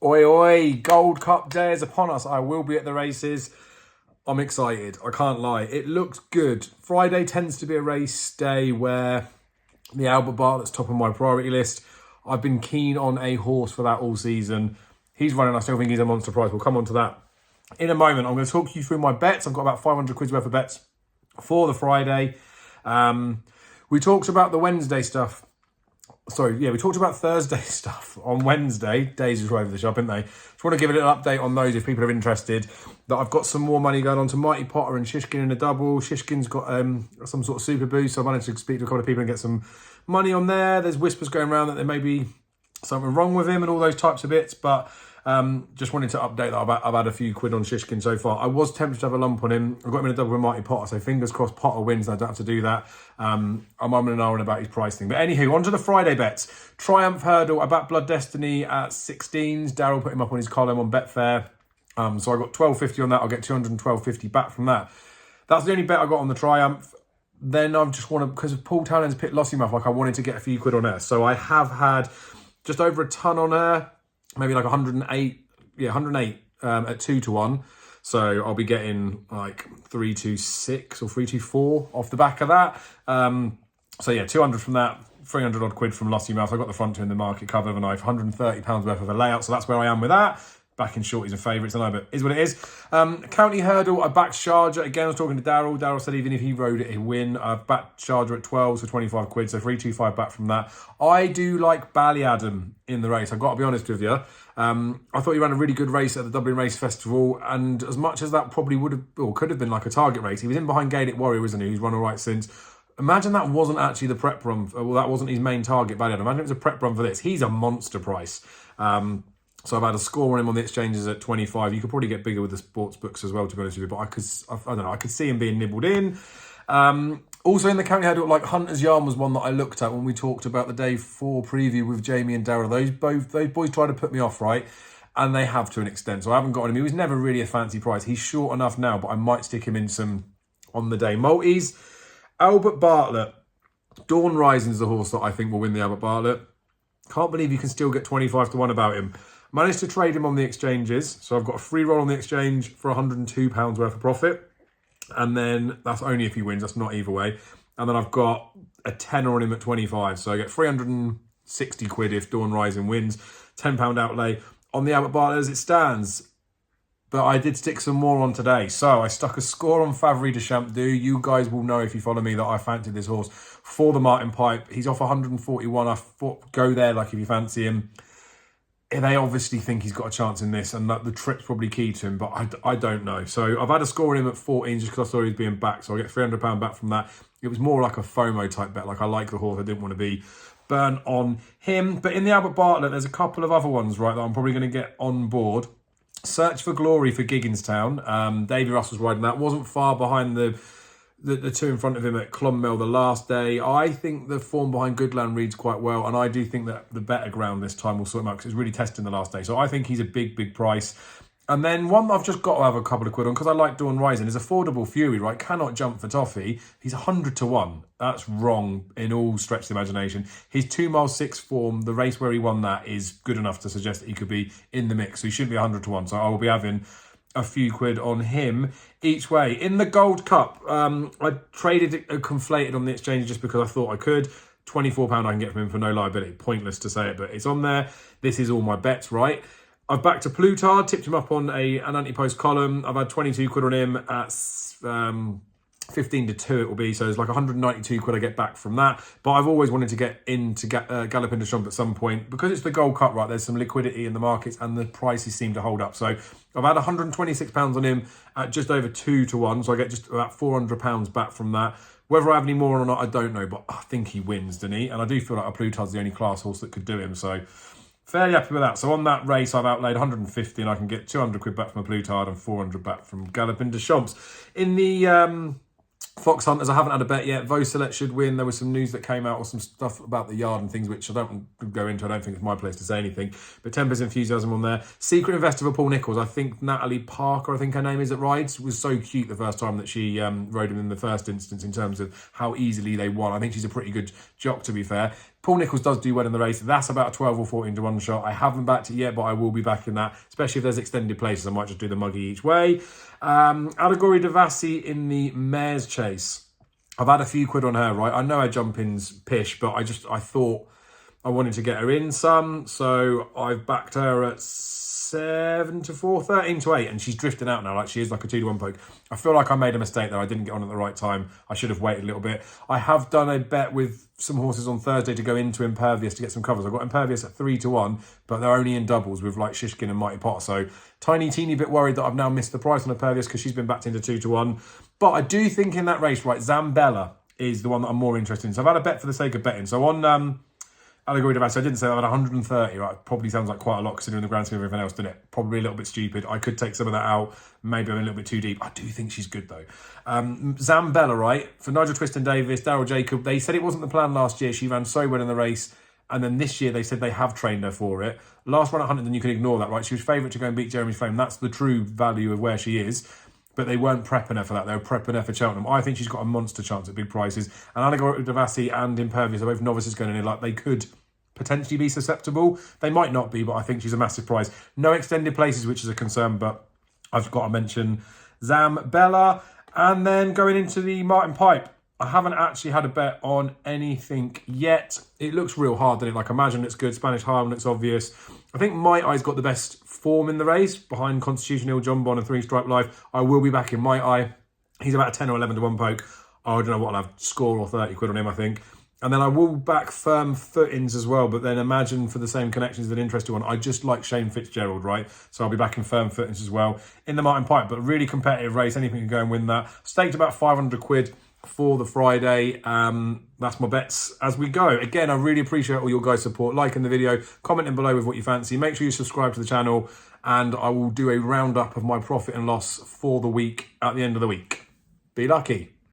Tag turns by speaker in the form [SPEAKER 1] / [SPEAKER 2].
[SPEAKER 1] Oi, oi, Gold Cup day is upon us. I will be at the races. I'm excited. I can't lie. It looks good. Friday tends to be a race day where the Albert Bartlett's top of my priority list. I've been keen on a horse for that all season. He's running. I still think he's a monster price. We'll come on to that in a moment. I'm going to talk you through my bets. I've got about 500 quid's worth of bets for the Friday. We talked about the Wednesday stuff. We talked about Thursday stuff on Wednesday. Days is all over the shop, aren't they? Just want to give a little update on those if people are interested. That I've got some more money going on to Mighty Potter and Shishkin in a double. Shishkin's got some sort of super boost, so I managed to speak to a couple of people and get some money on there. There's whispers going around that there may be something wrong with him and all those types of bits, but just wanted to update that I've had a few quid on Shishkin so far. I was tempted to have a lump on him. I got him in a double with Mighty Potter, so fingers crossed Potter wins and I don't have to do that. I'm umming and ahhing about his price thing. But anywho, on to the Friday bets. Triumph Hurdle, I backed Blood Destiny at 16s. Daryl put him up on his column on Betfair. So I got 12.50 on that. I'll get 212.50 back from that. That's the only bet I got on the Triumph. Then I just want to, because of Paul Townend's picked Lossiemouth, I wanted to get a few quid on her. So I have had just over a ton on her. Maybe like 108, at 2-1. So I'll be getting like 326 or 324 off the back of that. 200 from that, 300 odd quid from Lossiemouth. I got the front two in the market cover of a knife, £130 worth of a layout. So that's where I am with that. Back in shorties and favourites, I know, but is what it is. County Hurdle, I backed Sharjah. Again, I was talking to Daryl. Daryl said even if he rode it, he'd win. I've backed Sharjah at 12, so 25 quid, so 325 back from that. I do like Ballyadam in the race. I've got to be honest with you. I thought he ran a really good race at the Dublin Race Festival, and as much as that probably could have been like a target race, he was in behind Gaelic Warrior, wasn't he? He's run all right since. Imagine that wasn't actually the prep run. Well, that wasn't his main target, Ballyadam. Imagine it was a prep run for this. He's a monster price. So I've had a score on him on the exchanges at 25. You could probably get bigger with the sports books as well, to be honest with you. But I could see him being nibbled in. Also in the County Hurdle, like Hunter's Yarn was one that I looked at when we talked about the day 4 preview with Jamie and Darryl. Those boys tried to put me off, right? And they have to an extent. So I haven't got him. He was never really a fancy price. He's short enough now, but I might stick him in some on the day. Maltese, Albert Bartlett. Dawn Rising is the horse that I think will win the Albert Bartlett. Can't believe you can still get 25-1 about him. Managed to trade him on the exchanges. So I've got a free roll on the exchange for £102 worth of profit. And then that's only if he wins. That's not either way. And then I've got a tenner on him at 25. So I get 360 quid if Dawn Rising wins. £10 outlay on the Albert Bartlett as it stands. But I did stick some more on today. So I stuck a score on Favre de Champdou. You guys will know if you follow me that I fancied this horse for the Martin Pipe. He's off 141. I thought go there like if you fancy him. They obviously think he's got a chance in this, and that the trip's probably key to him, but I don't know. So I've had a score on him at 14 just because I thought he was being backed, so I get £300 back from that. It was more like a FOMO type bet, like I like the horse, I didn't want to be burnt on him. But in the Albert Bartlett, there's a couple of other ones, right, that I'm probably going to get on board. Search for Glory for Gigginstown. Davy Russell's riding that. Wasn't far behind the two in front of him at Clonmel the last day. I think the form behind Goodland reads quite well, and I do think that the better ground this time will sort him out because it's really testing the last day. So I think he's a big, big price. And then one that I've just got to have a couple of quid on because I like Dawn Rising is Affordable Fury, right? Cannot jump for toffee. He's 100-1. That's wrong in all stretch of the imagination. His 2 mile 6 form, the race where he won that, is good enough to suggest that he could be in the mix. So he shouldn't be 100-1. So I will be having a few quid on him each way. In the Gold Cup, I traded it conflated on the exchange just because I thought I could. £24 I can get from him for no liability. Pointless to say it, but it's on there. This is all my bets, right? I've backed a Plutard, tipped him up on an anti-post column. I've had 22 quid on him at 15-2 it will be, so it's like 192 quid I get back from that. But I've always wanted to get into Galloping de Champs at some point because it's the Gold Cup, right? There's some liquidity in the markets and the prices seem to hold up. So I've had £126 on him at just over 2-1, so I get just about £400 back from that. Whether I have any more or not, I don't know, but I think he wins, doesn't he? And I do feel like a Plutard's the only class horse that could do him, so fairly happy with that. So on that race, I've outlaid 150 and I can get 200 quid back from a Plutard and 400 back from Galloping de Champs. In the Fox Hunters, I haven't had a bet yet. Voselet should win. There was some news that came out or some stuff about the yard and things which I don't go into. I don't think it's my place to say anything. But Tempest Enthusiasm on there. Secret Investor for Paul Nicholls. I think Natalie Parker, I think her name is, at rides, was so cute the first time that she rode him in the first instance in terms of how easily they won. I think she's a pretty good jock, to be fair. Paul Nicholls does do well in the race. That's about a 12 or 14 to 1 shot. I haven't backed it yet, but I will be backing that, especially if there's extended places. I might just do the muggy each way. Allegory Devassi in the Mare's Chase. I've had a few quid on her, right? I know her jumping's pish, but I thought I wanted to get her in some. So I've backed her at 7 to 4, 13 to 8, and she's drifting out now. Like, she is like a 2 to 1 poke. I feel like I made a mistake there. I didn't get on at the right time. I should have waited a little bit. I have done a bet with some horses on Thursday to go into Impervious to get some covers. I got Impervious at 3 to 1, but they're only in doubles with like Shishkin and Mighty Potter. So teeny bit worried that I've now missed the price on Impervious because she's been backed into 2 to 1. But I do think in that race, right, Zambella is the one that I'm more interested in. So I've had a bet for the sake of betting. So on Allegory Devassi, I didn't say that I had 130, right? Probably sounds like quite a lot considering the grand scheme of everything else, doesn't it? Probably a little bit stupid. I could take some of that out. Maybe I'm a little bit too deep. I do think she's good though. Zambella, right? For Nigel Twiston-Davis, Daryl Jacob, they said it wasn't the plan last year. She ran so well in the race. And then this year they said they have trained her for it. Last run at Huntingdon, you can ignore that, right? She was favourite to go and beat Jeremy's Flame. That's the true value of where she is. But they weren't prepping her for that. They were prepping her for Cheltenham. I think she's got a monster chance at big prices. And Allegory Devassi and Impervious are both novices going in. Like, they could potentially be susceptible. They might not be, but I think she's a massive prize. No extended places, which is a concern, but I've got to mention Zambella. And then going into the Martin Pipe, I haven't actually had a bet on anything yet. It looks real hard, doesn't it? Like, imagine it's good. Spanish Harlem looks obvious. I think Might Eye's got the best form in the race behind Constitution Hill, John Bond and 3 Stripe Life. I will be back in Might Eye. He's about a 10 or 11 to 1 poke. I don't know what I'll have, score or 30 quid on him, I think. And then I will back Firm Footings as well, but then imagine for the same connections that interested one, I just like Shane Fitzgerald, right? So I'll be backing Firm Footings as well in the Martin Pipe, but really competitive race. Anything can go and win that. Staked about 500 quid for the Friday. That's my bets as we go. Again, I really appreciate all your guys' support. Liking the video, commenting below with what you fancy. Make sure you subscribe to the channel, and I will do a roundup of my profit and loss for the week at the end of the week. Be lucky.